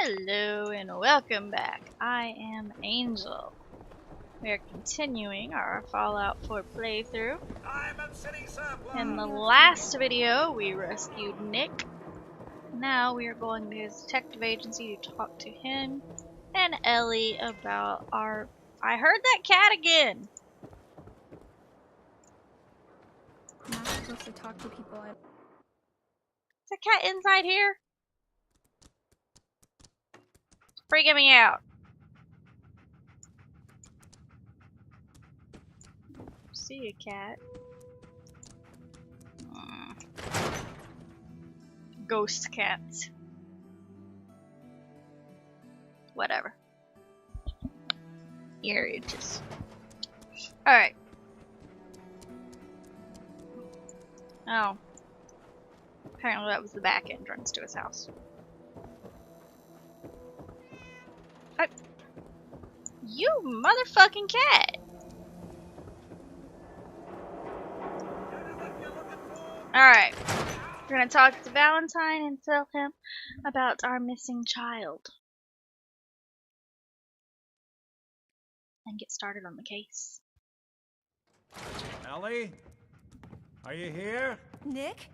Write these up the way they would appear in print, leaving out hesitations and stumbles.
Hello and welcome back. I am Angel. We are continuing our Fallout 4 playthrough. In the last video, we rescued Nick. Now we are going to his detective agency to talk to him and Ellie about our... I heard that cat again! I'm not supposed to talk to people. Is that cat inside here? It's freaking me out. See a cat. Ghost cats. Whatever. Here it is. Alright. Oh. Apparently that was the back entrance to his house. You motherfucking cat! Alright. We're gonna talk to Valentine and tell him about our missing child. And get started on the case. Ellie? Are you here? Nick?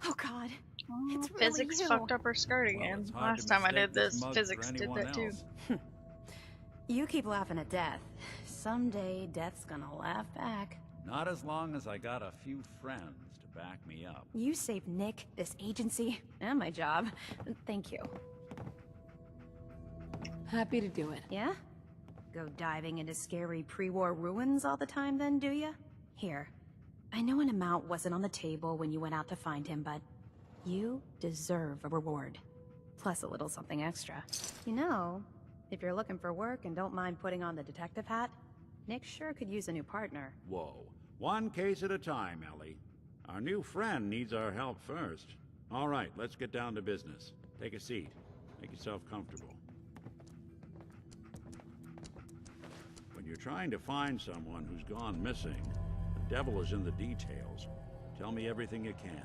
Oh God. It's really Physics you. fucked up her skirt again. Well, Last time I did this, physics did that too. You keep laughing at death. Someday, death's gonna laugh back. Not as long as I got a few friends to back me up. You saved Nick, this agency, and my job. Thank you. Happy to do it. Yeah? Go diving into scary pre-war ruins all the time then, do ya? Here. I know an amount wasn't on the table when you went out to find him, but you deserve a reward. Plus a little something extra. You know, if you're looking for work and don't mind putting on the detective hat, Nick sure could use a new partner. Whoa. One case at a time, Ellie. Our new friend needs our help first. All right, let's get down to business. Take a seat. Make yourself comfortable. When you're trying to find someone who's gone missing, the devil is in the details. Tell me everything you can,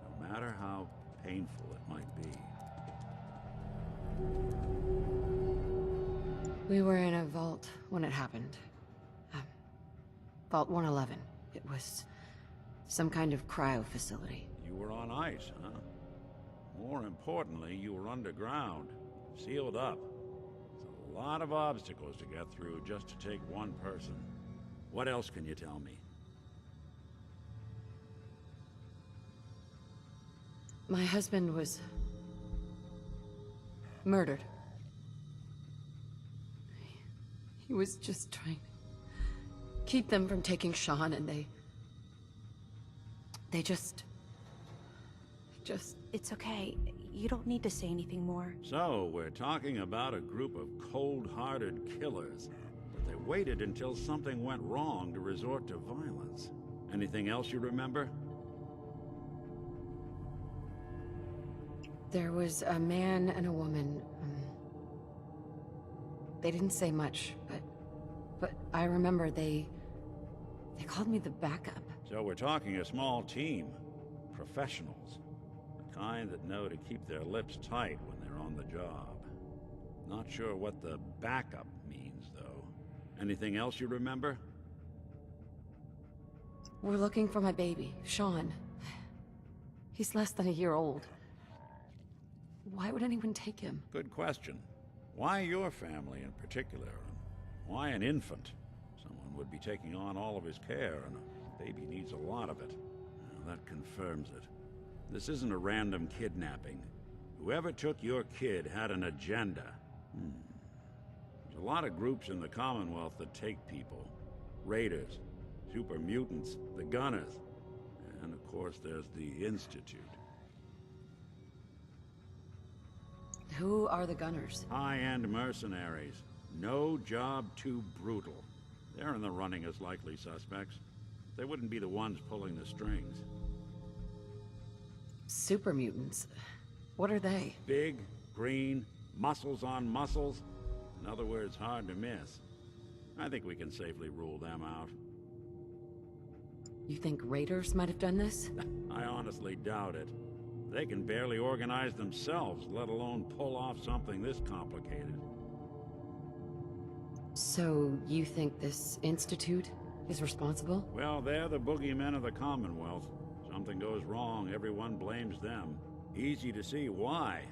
no matter how painful it might be. We were in a vault when it happened. Vault 111. It was some kind of cryo facility. You were on ice, huh? More importantly, you were underground, sealed up. It's a lot of obstacles to get through just to take one person. What else can you tell me? My husband was murdered. He was just trying to keep them from taking Shaun, and they just... It's okay. You don't need to say anything more. So, we're talking about a group of cold-hearted killers, but they waited until something went wrong to resort to violence. Anything else you remember? There was a man and a woman. They didn't say much, but I remember they called me the backup. So we're talking a small team. Professionals. The kind that know to keep their lips tight when they're on the job. Not sure what the backup means, though. Anything else you remember? We're looking for my baby, Shaun. He's less than a year old. Why would anyone take him? Good question. Why your family in particular? Why an infant? Someone would be taking on all of his care, and a baby needs a lot of it. Well, that confirms it. This isn't a random kidnapping. Whoever took your kid had an agenda. There's a lot of groups in the Commonwealth that take people. Raiders, super mutants, the Gunners, and of course there's the Institute. Who are the Gunners? High-end mercenaries. No job too brutal. They're in the running as likely suspects. They wouldn't be the ones pulling the strings. Super mutants. What are they? Big, green, muscles on muscles. In other words, hard to miss. I think we can safely rule them out. You think raiders might have done this? I honestly doubt it. They can barely organize themselves, let alone pull off something this complicated. So, you think this institute is responsible? Well, they're the boogeymen of the Commonwealth. Something goes wrong, everyone blames them. Easy to see why.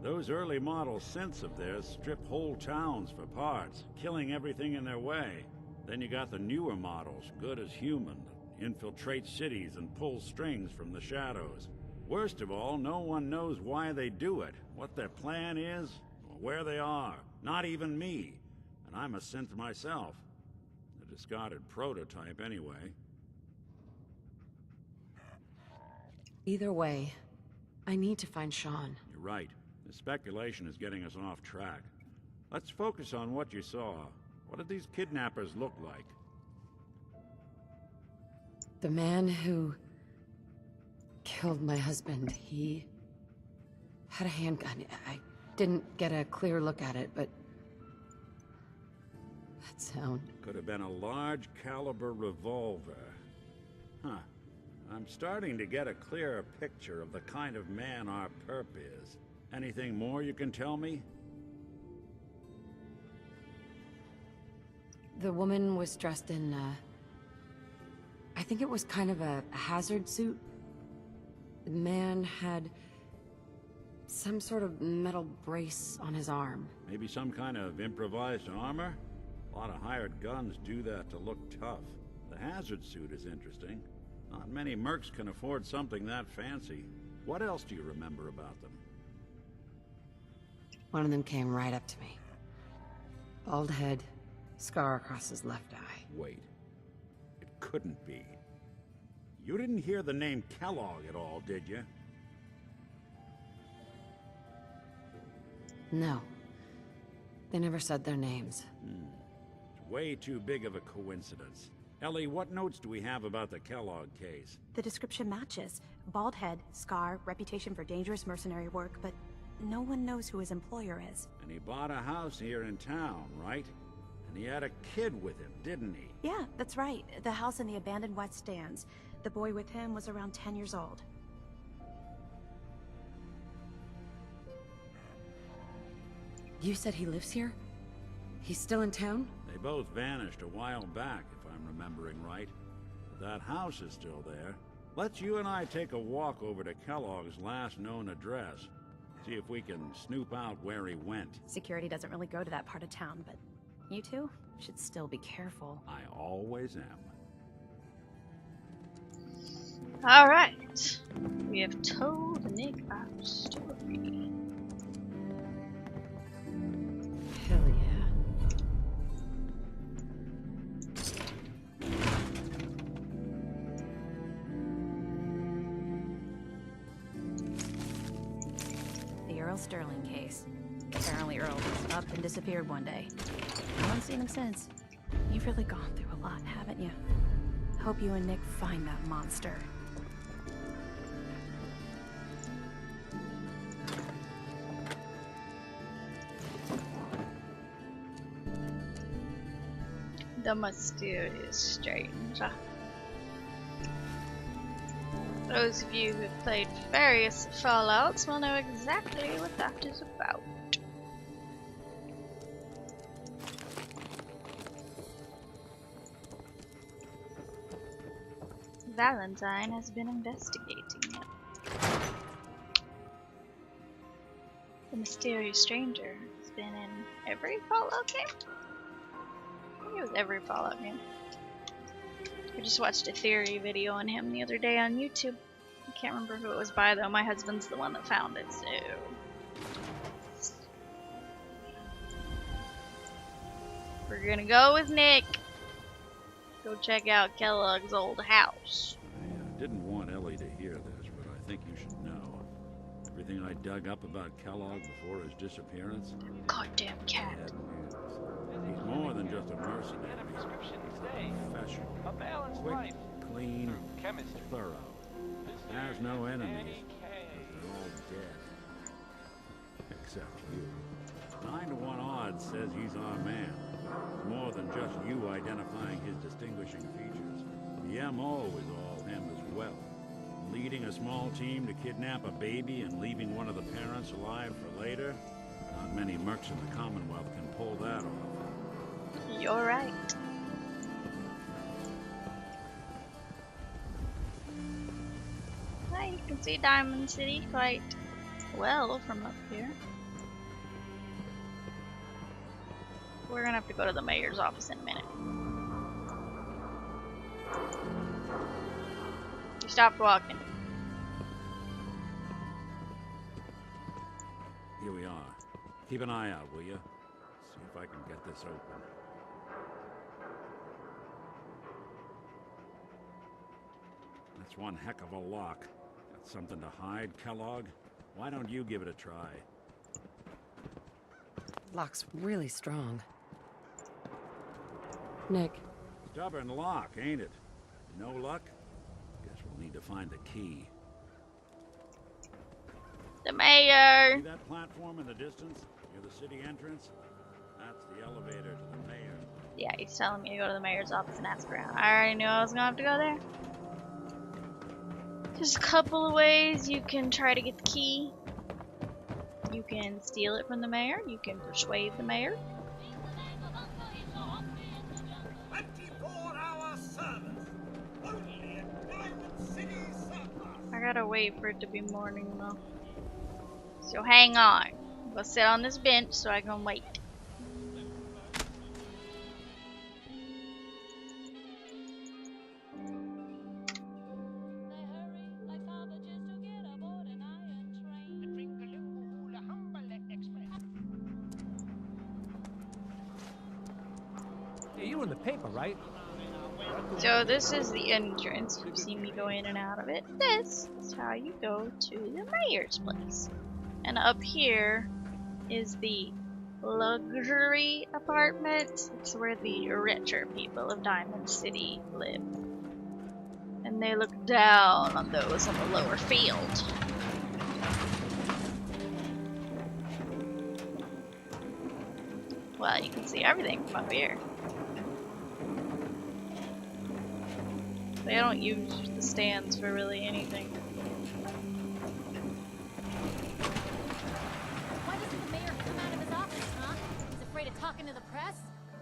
Those early model synths of theirs strip whole towns for parts, killing everything in their way. Then you got the newer models, good as human, infiltrate cities and pull strings from the shadows. Worst of all, no one knows why they do it, what their plan is, or where they are. Not even me. And I'm a synth myself. A discarded prototype, anyway. Either way, I need to find Shaun. You're right. The speculation is getting us off track. Let's focus on what you saw. What did these kidnappers look like? The man who killed my husband, he had a handgun. I didn't get a clear look at it, but that sound. Could have been a large caliber revolver. Huh. I'm starting to get a clearer picture of the kind of man our perp is. Anything more you can tell me? The woman was dressed in, I think it was kind of a hazard suit. The man had some sort of metal brace on his arm. Maybe some kind of improvised armor? A lot of hired guns do that to look tough. The hazard suit is interesting. Not many mercs can afford something that fancy. What else do you remember about them? One of them came right up to me. Bald head, scar across his left eye. Wait. It couldn't be. You didn't hear the name Kellogg at all, did you? No. They never said their names. It's way too big of a coincidence. Ellie, what notes do we have about the Kellogg case? The description matches. Bald head, scar, reputation for dangerous mercenary work, but no one knows who his employer is. And he bought a house here in town, right? And he had a kid with him, didn't he? Yeah, that's right. The house in the abandoned West Stands. The boy with him was around 10 years old. You said he lives here? He's still in town? They both vanished a while back, if I'm remembering right. But that house is still there. Let's you and I take a walk over to Kellogg's last known address. See if we can snoop out where he went. Security doesn't really go to that part of town, but you two should still be careful. I always am. Alright. We have told Nick our story. Hell yeah. The Earl Sterling case. Apparently Earl was up and disappeared one day. No one's seen him since. You've really gone through a lot, haven't you? Hope you and Nick find that monster. The mysterious stranger. Those of you who have played various Fallouts will know exactly what that is about. Valentine has been investigating it. The mysterious stranger has been in every Fallout game? I think it was every Fallout game. I just watched a theory video on him the other day on YouTube. I can't remember who it was by though. My husband's the one that found it, so... we're gonna go with Nick. Go check out Kellogg's old house. I didn't want Ellie to hear this, but I think you should know. Everything I dug up about Kellogg before his disappearance... Goddamn cat. Bad news. He's more than just a mercenary. He's a professional. A balanced Quick, life. clean, Chemistry. thorough. Has no enemies. They're all dead. Except you. 9 to 1 odds says he's our man. It's more than just you identifying his distinguishing features. The MO is all him as well. leading a small team to kidnap a baby and leaving one of the parents alive for later? Not many mercs in the Commonwealth can pull that off. You're right. Well, you can see Diamond City quite well from up here. We're gonna have to go to the mayor's office in a minute. You stopped walking. Here we are. Keep an eye out, will you? See if I can get this open. That's one heck of a lock. Got something to hide, Kellogg? Why don't you give it a try? Lock's really strong. Nick. Stubborn lock, ain't it? No luck? Guess we'll need to find the key. The mayor! See that platform in the distance? Near the city entrance? That's the elevator to the mayor. Yeah, he's telling me to go to the mayor's office and ask around. I already knew I was gonna have to go there. There's a couple of ways you can try to get the key. You can steal it from the mayor. You can persuade the mayor. 24-hour service. Only at Diamond City Surplus. I gotta wait for it to be morning though. So hang on. I'm gonna sit on this bench so I can wait. Hey, you in the paper, right? So this is the entrance. You've seen me go in and out of it. This is how you go to the mayor's place. And up here is the luxury apartment. It's where the richer people of Diamond City live. And they look down on those on the lower field. Well, you can see everything from up here. They don't use the stands for really anything. Why doesn't the mayor come out of his office, huh? He's afraid of talking to the press?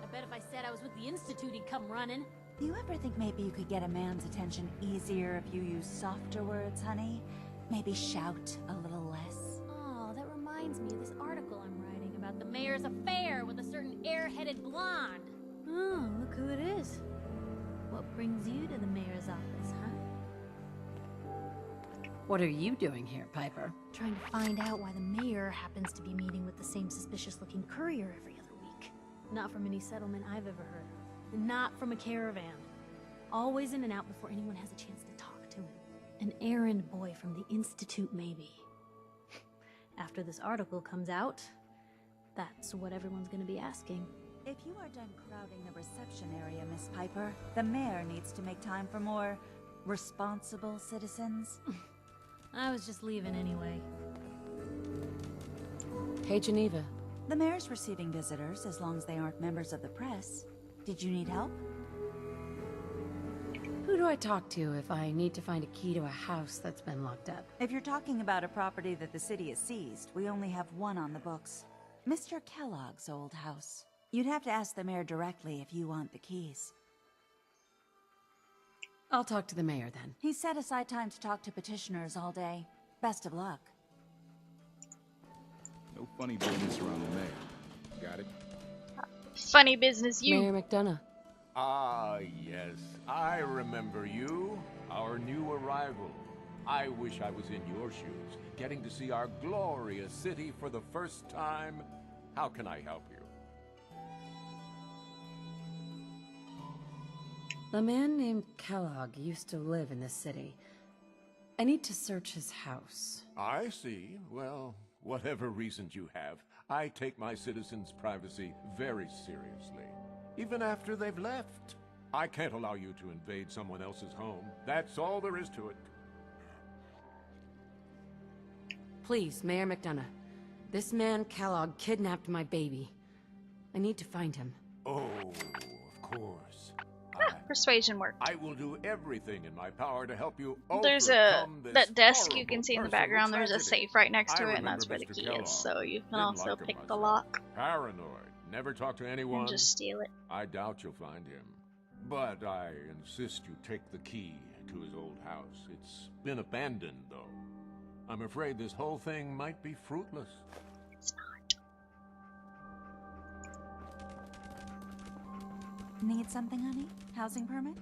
I bet if I said I was with the Institute, he'd come running. Do you ever think maybe you could get a man's attention easier if you use softer words, honey? Maybe shout a little less? Oh, that reminds me of this article I'm writing about the mayor's affair with a certain air-headed blonde. Oh, look who it is. What brings you to the mayor's office, huh? What are you doing here, Piper? Trying to find out why the mayor happens to be meeting with the same suspicious-looking courier every other week. Not from any settlement I've ever heard of. And not from a caravan. Always in and out before anyone has a chance to talk to him. An errand boy from the Institute, maybe. After this article comes out, that's what everyone's gonna be asking. If you are done crowding the reception area, Miss Piper, the mayor needs to make time for more responsible citizens. I was just leaving anyway. Hey, Geneva. The mayor's receiving visitors as long as they aren't members of the press. Did you need help? Who do I talk to if I need to find a key to a house that's been locked up? If you're talking about a property that the city has seized, we only have one on the books. Mr. Kellogg's old house. You'd have to ask the mayor directly if you want the keys. I'll talk to the mayor then. He set aside time to talk to petitioners all day. Best of luck. No funny business around the mayor. Got it? Funny business, you. Mayor McDonough. Ah, yes. I remember you. Our new arrival. I wish I was in your shoes, getting to see our glorious city for the first time. How can I help you? A man named Kellogg used to live in this city. I need to search his house. I see. Well, whatever reasons you have, I take my citizens' privacy very seriously. Even after they've left. I can't allow you to invade someone else's home. That's all there is to it. Please, Mayor McDonough. This man, Kellogg, kidnapped my baby. I need to find him. Oh, of course. Persuasion worked. I will do everything in my power to help you There's overcome this that desk you horrible can see in the personal background. There's a tragedy. safe right next to I it, and that's remember where the Mr. key Kellogg. is. So you can Didn't also like him pick the myself. lock Paranoid. Never talk to anyone. and just steal it. I doubt you'll find him. But I insist you take the key to his old house. It's been abandoned, though. I'm afraid this whole thing might be fruitless. It's not. Need something, honey? Housing permit?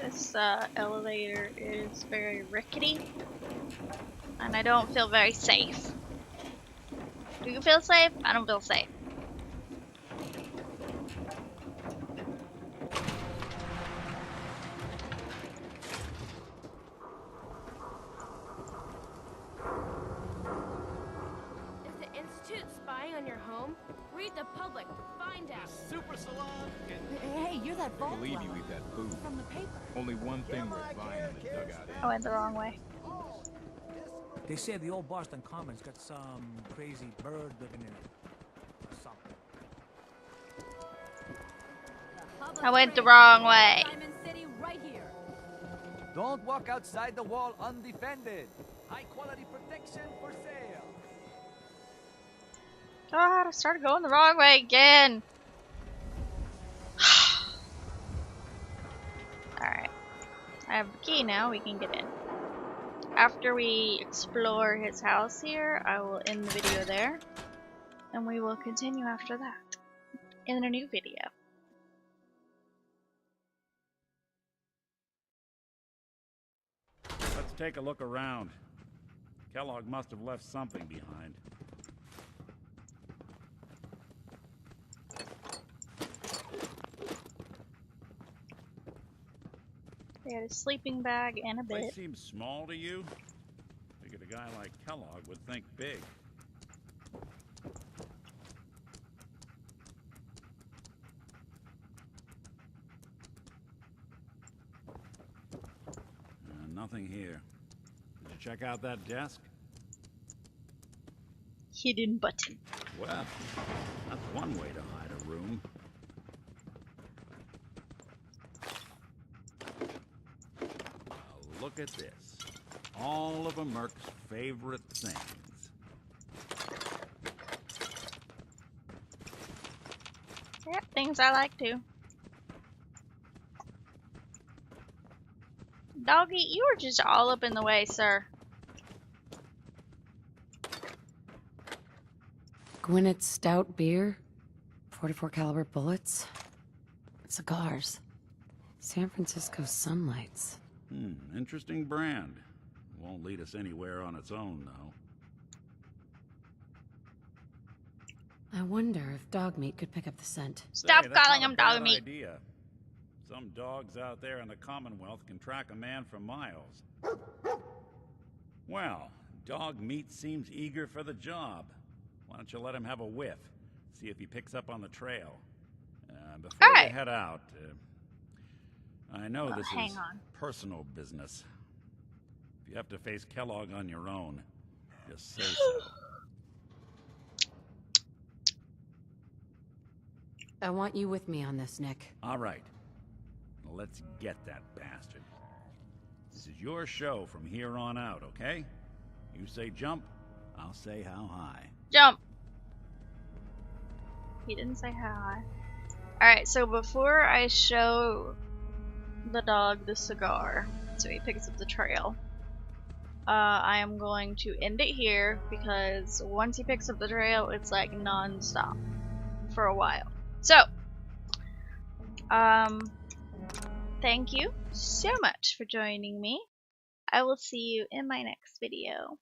This elevator is very rickety, and I don't feel very safe. Do you feel safe? I don't feel safe. Is the Institute spying on your home? Read the public to find out. Super salon. Hey, you're that I vault believe you lover eat that food. from the paper. Only one thing worth buying in the dugout. I went the wrong way. They say the old Boston Commons got some crazy bird living in it. Or something. I went the wrong way. Diamond City right here. Don't walk outside the wall undefended. High quality protection for sale. God, I started going the wrong way again. Alright. I have the key now, we can get in. After we explore his house here, I will end the video there. And we will continue after that in a new video. Let's take a look around. Kellogg must have left something behind. They had a sleeping bag and a Place bed. seems small to you? Figured a guy like Kellogg would think big. Nothing here. Did you check out that desk? Hidden button. Well, that's one way to hide a room. Now look at this. All of a Merc's favorite things. Yep, things I like too. Doggy, you are just all up in the way, sir. Gwinnett's stout beer, 44 caliber bullets, cigars, San Francisco sunlights. Interesting brand. Won't lead us anywhere on its own, though. I wonder if dog meat could pick up the scent. Stop Say, that's calling not him a bad dog meat. idea. Some dogs out there in the Commonwealth can track a man for miles. Well, dog meat seems eager for the job. Why don't you let him have a whiff? See if he picks up on the trail. Before we head out, I know this is personal business. If you have to face Kellogg on your own, just say so. I want you with me on this, Nick. All right. Let's get that bastard. This is your show from here on out, okay? You say jump, I'll say how high. Jump! He didn't say how high. Alright, so before I show the dog the cigar, so he picks up the trail, I am going to end it here because once he picks up the trail, it's like non-stop for a while. So, thank you so much for joining me. I will see you in my next video.